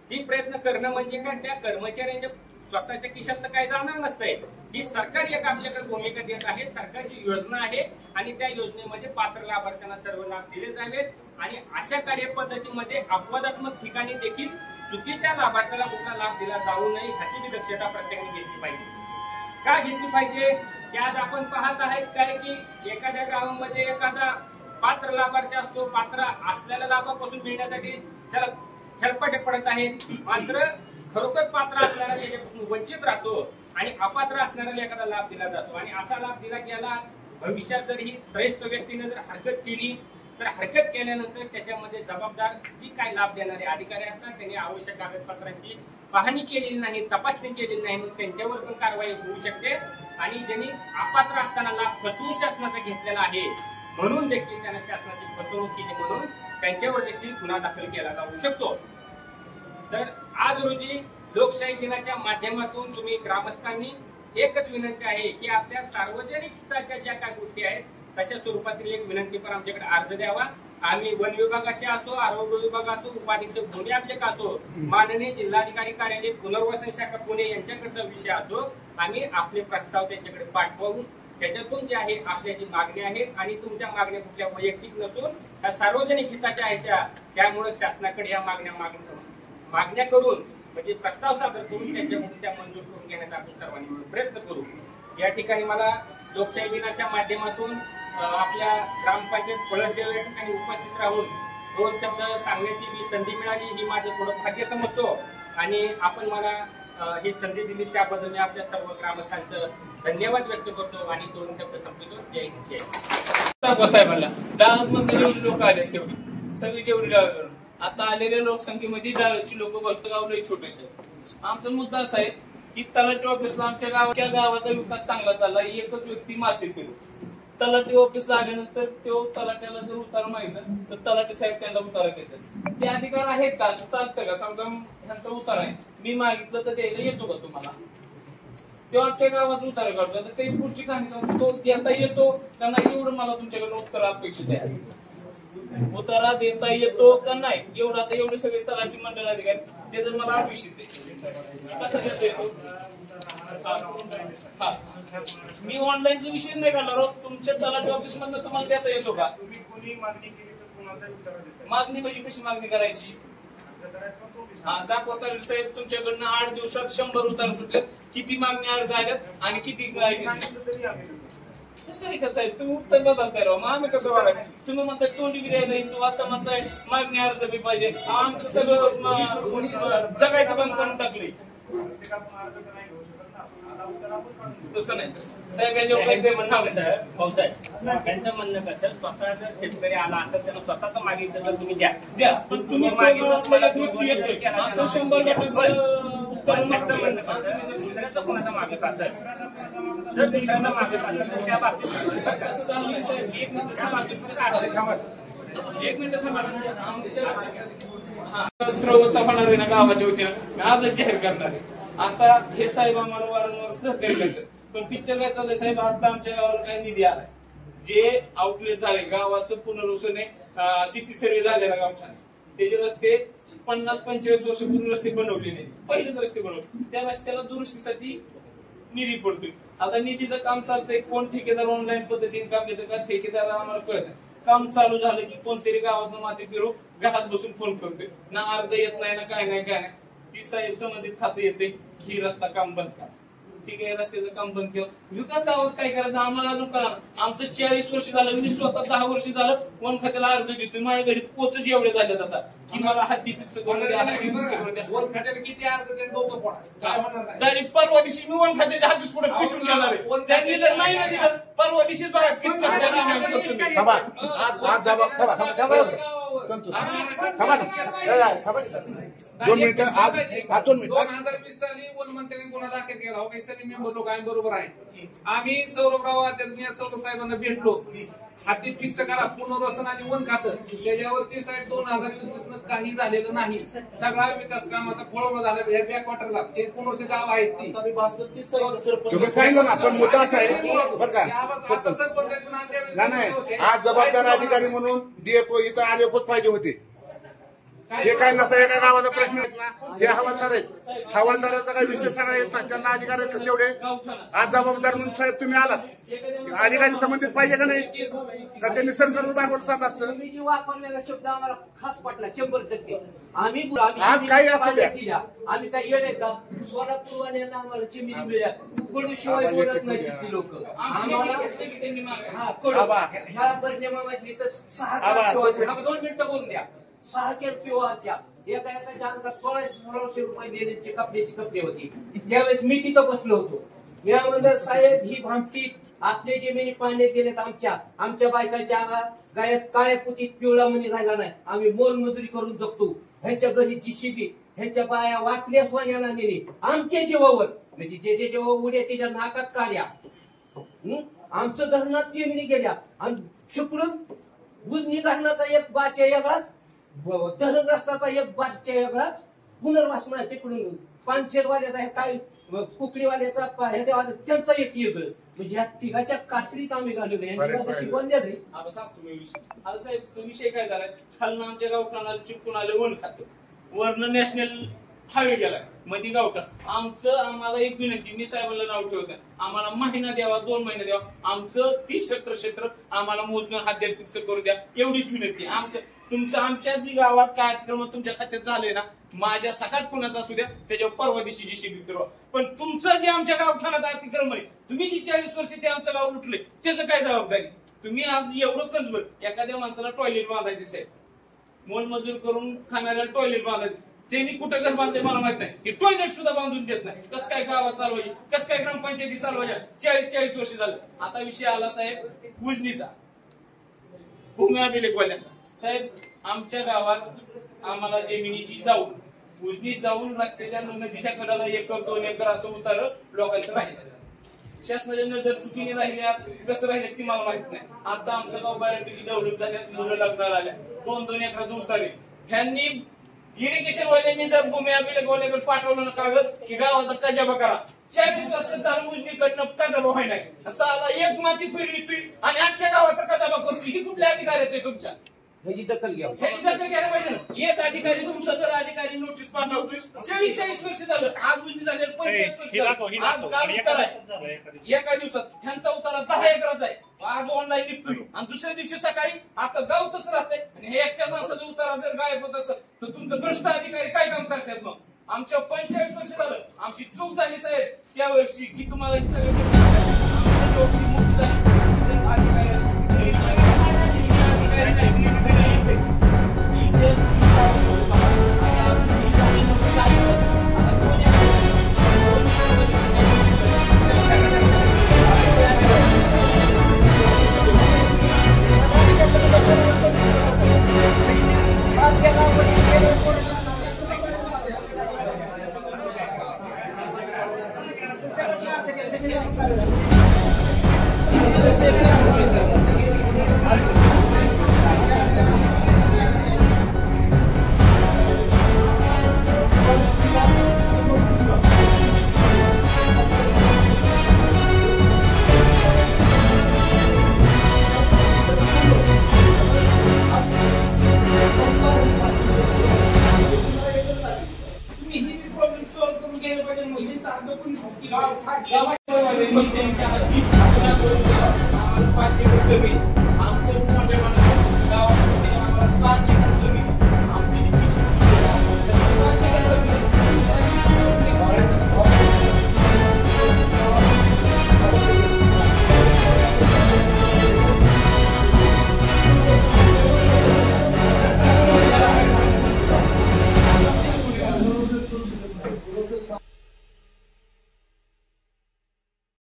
ती प्रयत्न करणं म्हणजे काय, त्या कर्मचाऱ्यांच्या स्वतःच्या खिशात तर काय जाणार नसतंय. ही सरकार एक आपल्याकडे भूमिका देत आहे, सरकारची योजना आहे आणि त्या योजनेमध्ये पात्र लाभार्थ्यांना सर्व लाभ दिले जावेत. आणि अशा कार्यपद्धतीमध्ये अपवादात्मक ठिकाणी देखील चुकीच्या लाभार्थ्याला मोठा लाभ दिला जाऊ नये ह्याची दक्षता प्रत्येकाने घेतली पाहिजे. का घेतली पाहिजे की आज आपण पाहत आहेत काय की एखाद्या गावामध्ये एखादा पात्र लाभार्थी असतो, पात्र असलेल्या लाभापासून मिळण्यासाठी त्याला हेलपाटे पडत आहेत, मात्र खरोखर पात्र असणारा त्याच्यापासून वंचित राहतो आणि अपात्र असणाऱ्याला एखादा लाभ दिला जातो. आणि असा लाभ दिला गेला भविष्यात जर ही त्रयस्थ व्यक्तीने जर हरकत केली तर हरकत केल्यानंतर त्याच्यामध्ये जबाबदार जी काय लाभ देणारे अधिकारी असतात त्यांनी आवश्यक कागदपत्रांची पाहणी केलेली नाही, तपासणी केलेली नाही, मग त्यांच्यावर पण कारवाई होऊ शकते. आणि ज्यांनी अपात्र असताना लाभ फसवून शासनाचा घेतलेला आहे म्हणून देखील त्यांना शासनाची फसवणूक केली म्हणून त्यांच्यावर देखील गुन्हा दाखल केला जाऊ शकतो. तर आज रोजी लोकशाही दिनाच्या माध्यमातून तुम्ही ग्रामस्थांनी एकच विनंती आहे की आपल्या सार्वजनिक हिताच्या ज्या काही गोष्टी आहेत तशा स्वरूपातील एक विनंती पण आमच्याकडे अर्ज द्यावा. आम्ही वन विभागाचे असो, आरोग्य विभाग असो, उपाधीक्षक भूमी अभिलेख असो, माननीय जिल्हाधिकारी कार्यालय पुनर्वसन शाखा पुणे यांच्याकडचा विषय असो, आम्ही आपले प्रस्ताव त्यांच्याकडे पाठवून त्याच्यातून जे आहे आपल्या जी मागणी आहेत आणि तुमच्या मागण्या कुठल्या वैयक्तिक नसून त्या सार्वजनिक हिताच्या आहेत त्यामुळे शासनाकडे या मागण्या करून म्हणजे प्रस्ताव सादर करून त्यांच्याकडून त्या मंजूर करून घेण्याचा आपण सर्वांनी मिळून प्रयत्न करू. या ठिकाणी मला लोकशाही दिनाच्या माध्यमातून आपल्या ग्रामपंचायत पळसदेव या ठिकाणी उपस्थित राहून 2 शब्द सांगण्याची जी संधी मिळाली ही माझं थोडं भाग्य समजतो. आणि आपण मला ही संधी दिली त्याबद्दल मी आपल्या सर्व ग्रामस्थांचं धन्यवाद व्यक्त करतो आणि 2 शब्द संपवतो. जय हिंद, जय साहेबांना डाळत मध्ये जेवढी लोक आले तेवढी सगळी जेवढी डाळ आता आलेल्या लोकसंख्येमध्ये डाळची लोक भक्त गाव लई छोटेसे. आमचा मुद्दा असा आहे की तलाठी ऑफिसला आमच्या गावाचा विकास चांगला चालला, एकच व्यक्ती माते करू. तलाठी ऑफिसला आल्यानंतर तो तलाट्याला जर उतारा मागितला तर तलाठी साहेब त्यांना उतारा देतात. ते अधिकार आहेत का, असं चालतं का? समजा ह्यांचा उतारा आहे, मी मागितलं तर द्यायला येतो का तुम्हाला? तो आमच्या गावाचा उतारा करतो तर काही पुढची कहाणी सांगतो, तो देता येतो का नाही एवढं मला तुमच्याकडे उत्तर अपेक्षित आहे. उतारा देता येतो का नाही एवढं आता एवढे सगळे तलाठी मंडळ अधिकारी ते जर मला अपेक्षित आहे कसं देता येतो? मी ऑनलाईनचा विषय नाही काढणार आहोत, तुमच्या तलाठी ऑफिस मधून तुम्हाला देता येतो का? मागणी म्हणजे कशी मागणी करायची? दाखवता साहेब तुमच्याकडनं 8 दिवसात 100 उतार सुटले, किती मागणी अर्ज आल्यात आणि किती कसं आहे का साहेब? तुम्ही उत्तर बदलताय राव, मग आम्ही कसं वागायचं? तुम्ही म्हणताय तोंडी बी द्यायला तू आता म्हणताय मागणी अर्ज बी पाहिजे. आमचं सगळं जगायचं बंद करून टाकले. तसं नाही साहेब, त्यांचं म्हणणं कसं स्वतः जर शेतकरी आला असं त्याला स्वतःच मागितलं तर तुम्ही द्या, पण तुम्ही मागितलं 100 दुसऱ्याचं कोणाचा मागत असेल जर दुसऱ्याचा मागत असेल तर त्या बाबतीत कसं झालं नाही साहेब. 1 मिनिट थांबा. होणार आहे ना गावाच्या वतीनं आजच जाहीर करणार आहे. आता हे साहेब आम्हाला वारंवार सहकार्य करतात, पण पिक्चर काय चाललंय साहेब? आता आमच्या गावाला काही निधी आलाय, जे आउटलेट झाले गावाचं पुनर्वसन सिटी सर्व्हे झाले ना गावच्या, त्याचे रस्ते 50-25 वर्षापूर्वी रस्ते बनवले नाही, पहिलेच रस्ते बनवले, त्या रस्त्याला दुरुस्तीसाठी निधी पडतोय. आता निधीचं काम चालतंय, कोण ठेकेदार ऑनलाईन पद्धतीने काम देतं का ठेकेदार आम्हाला कळत नाही. काम चालू झालं की कोणतरी गावातून माती फिरू घरात बसून फोन करतोय, ना अर्ज येत नाही ना काय नाही. ती साहेब संबंधित खातं येते की रस्ता काम बंद करा. ठीक आहे, रस्त्याचं काम बंद केलं. विकास गावात काय करायचं आम्हाला अजून करा. आमचं 40 वर्ष झालं, मी स्वतः 10 वर्ष झालं वन खात्याला अर्ज देतोय. माझ्या घरी पोचच एवढे झालेत आता की मला हद्दी फिक्स करून द्या, हद्दी फिक्स करून द्या. वन खात्याला किती अर्ज डायरेक्ट परवा दिवशी मी वन खात्याच्या हातीस पुढे फिटून देणार आहे. त्यांनी जर नाही ना दिलं परवा दिवशीच बघा संतोष थांबा ना. थांबा 2 मिनिटं. आज 2 मिनिटं. 2020 साली वन मंत्र्यांनी गुन्हा दाखल केला. हो काही सगळे मेंबर लोक आम्ही बरोबर आहे. आम्ही सौरभराव अध्यक्ष सौरभ साहेबांना भेटलो. हाती फिक्स करा पुनर्वसन आणि वन खातं त्याच्यावरती साहेब 2020 पासून काही झालेलं नाही. सगळा विकास कामाचा खोळंबा झाला. ह्या बॅकवॉटरला जे कोणते गाव आहेत ती तुम्ही सांगितलं ना. पण मुद्दा असा आहे बरं का नाही आज जबाबदार अधिकारी म्हणून डीएफओ इथं आरएफओच पाहिजे होते. जे काय नसा एका गावाचा प्रश्न आहेत ना हे हवालदार आहेत. हवालदाराचा काही विषय सगळा येत नाही. त्यांना अधिकारी तेवढे आज जबाबदार म्हणून साहेब तुम्ही आलात अधिकारी संबंधित पाहिजे का नाही का त्यांनी सरकारवर भागवत चाललं असतं. तुम्ही जी वापरलेला शब्द आम्हाला खास पटला 100%. आम्ही आज काही असू द्या आम्ही काय येडे का सोलापूरवाल्यांना आम्हाला चिमणी मिळ्या कडूशिवाय बोलत नाही लोक. आम्हाला ह्या बर्नेमामाची इथं 6 2 मिनिटं बोलून द्या. 6 केरपीओ होत्या. एका एका 1600 रुपये देण्याची कपडे होती. त्यावेळेस मी तिथं बसलो होतो. मी म्हणलं साहेब ही भामटी आपले जमिनी पाण्यात गेलेत. आमच्या बायकाच्या गायात काळ्या पुतीत पिवळा मनी राहिला नाही. आम्ही मोलमजुरी करून जगतो. ह्यांच्या घरी जीसीबी ह्यांच्या बाया वाचल्या सोन्याला नेली आमच्या जीवावर. म्हणजे जे जेव्हा उड्या त्याच्या नाकात काढ्या. आमचं धरणात जमिनी गेल्या. आणि शुक्रून उजनी धरणाचा एक बाच्या वेगळाच धरण रस्त्याचा एक बाच्या वेगळाच पुनर्वास म्हणा तिकडून पानशेरवाल्याचा काय कुकडीवाल्याचा त्यांचा एक वेगळं. म्हणजे ह्या तिघाच्या कात्रीत आम्ही घालवलं. यांची बंद्या नाही. आता साहेब विषय काय झालाय खालनं आमच्या गावठाणाला चिपकून आलं वन खातं. वरनं नॅशनल हायवे गेलाय मध्ये गावठाण. आम्हाला एक विनंती मी साहेबांना नाव ठेवत आम्हाला महिना द्यावा 2 महिने द्यावा. आमचं 30 हेक्टर क्षेत्र आम्हाला मोजणं हाद्यात फिक्स करू द्या एवढीच विनंती. आमच्या जी गावात काय अतिक्रमण तुमच्या खात्यात झाले ना माझ्या सकाळ कुणाचा असू द्या त्याच्यावर परवा दिवशी जीसीबी फिरवा. पण तुमचं जे आमच्या गावठाणात अतिक्रमण आहे तुम्ही जी 40 वर्ष ते आमचं गाव लुटले त्याचं काय जबाबदारी. तुम्ही आज एवढं कंजबर एखाद्या माणसाला टॉयलेट बांधायचे साहेब मोलमजूर करून खाणाऱ्याला टॉयलेट बांधायचे. त्यांनी कुठं घर बांधते मला माहित नाही. हे टॉयलेट सुद्धा बांधून देत नाही. कसं काय गावात चालवायची कसं काय ग्रामपंचायती चालवायच्या 40 वर्ष झालं. आता विषय आला साहेब उजनीचा भूमी अभिलेखवाल्याचा. साहेब आमच्या गावात आम्हाला जमिनीची जाऊन उजनीत जाऊन रस्त्याच्या नदीच्या कडाला 1 एकर 2 एकर असं उतारं लोकांचं राहिलं. शासनाच्या नजर चुकीने राहिल्या कसं राहिले ती मला माहित नाही. आता आमचं गाव बऱ्यापैकी डेव्हलप झाल्यात मुलं लग्नाला आल्या 2-2 एकराचं उतारे. ह्यांनी इरिगेशन वाल्यांनी जर भूमी अभिलेखवाल्याकडे पाठवलं ना कागद की गावाचा कजाबा करा 40 वर्ष झालं उजनीकडनं कजाबा व्हाय नाही. साला एक माती फिरली आणि अख्ख्या गावाचा कजाबा करतो. ही कुठल्या अधिकारी आहेत तुमच्या ह्याची दखल घ्या. ह्याची दखल घ्यायला पाहिजे ना. एक अधिकारी तुमचा जर अधिकारी नोटीस पाठवतोय 40 वर्ष झालं आज उजनी झाले 25 वर्ष झालं. आज काल उतारा आहे एका दिवसात ह्यांचा उतारा 10 एकराचा आहे. आज ऑनलाईन निघतोय आणि दुसऱ्या दिवशी सकाळी आता गाव तसं राहतंय. आणि हे एकट्या माणसाचा उतारा जर गायब होत असेल तर तुमचं भ्रष्ट अधिकारी काय काम करतात. मग आमच्या 45 वर्ष झालं आमची चूक झाली साहेब त्या वर्षी की तुम्हाला ही सगळी